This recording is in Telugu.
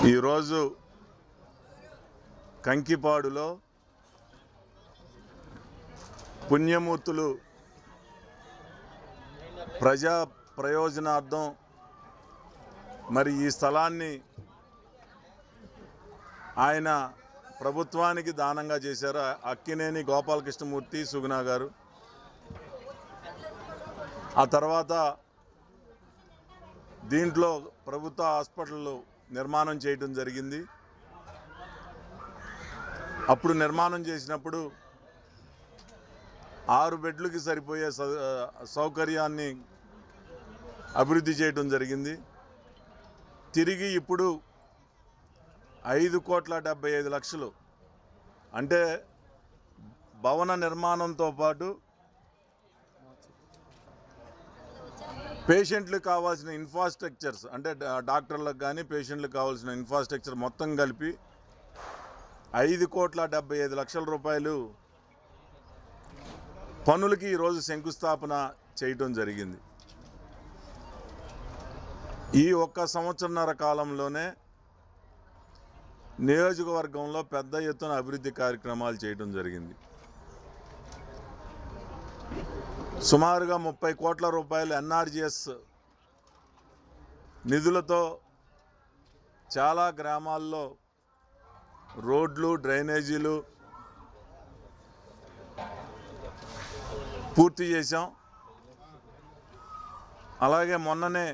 ఈరోజు కంకిపాడులో పుణ్యమూర్తులు ప్రజా ప్రయోజనార్థం మరి ఈ స్థలాన్ని ఆయన ప్రభుత్వానికి దానంగా చేశారు. అక్కినేని గోపాలకృష్ణమూర్తి సుగుణ గారు. ఆ తర్వాత దీంట్లో ప్రభుత్వ హాస్పిటల్ నిర్మాణం చేయడం జరిగింది. అప్పుడు నిర్మాణం చేసినప్పుడు 6 బెడ్లకి సరిపోయే సౌకర్యాన్ని అభివృద్ధి చేయడం జరిగింది. తిరిగి ఇప్పుడు 5,75,00,000 అంటే భవన నిర్మాణంతో పాటు పేషెంట్లకు కావాల్సిన ఇన్ఫ్రాస్ట్రక్చర్స్ అంటే డాక్టర్లకు కానీ పేషెంట్లకు కావాల్సిన ఇన్ఫ్రాస్ట్రక్చర్ మొత్తం కలిపి 5,75,00,000 రూపాయలు పనులకి ఈరోజు శంకుస్థాపన చేయటం జరిగింది. ఈ ఒక్క సంవత్సరన్నర కాలంలోనే నియోజకవర్గంలో పెద్ద ఎత్తున అభివృద్ధి కార్యక్రమాలు చేయడం జరిగింది. సుమారుగా 30 కోట్ల రూపాయలు ఎన్ఆర్జీఎస్ నిధులతో చాలా గ్రామాల్లో రోడ్లు, డ్రైనేజీలు పూర్తి చేశాం. అలాగే మొన్ననే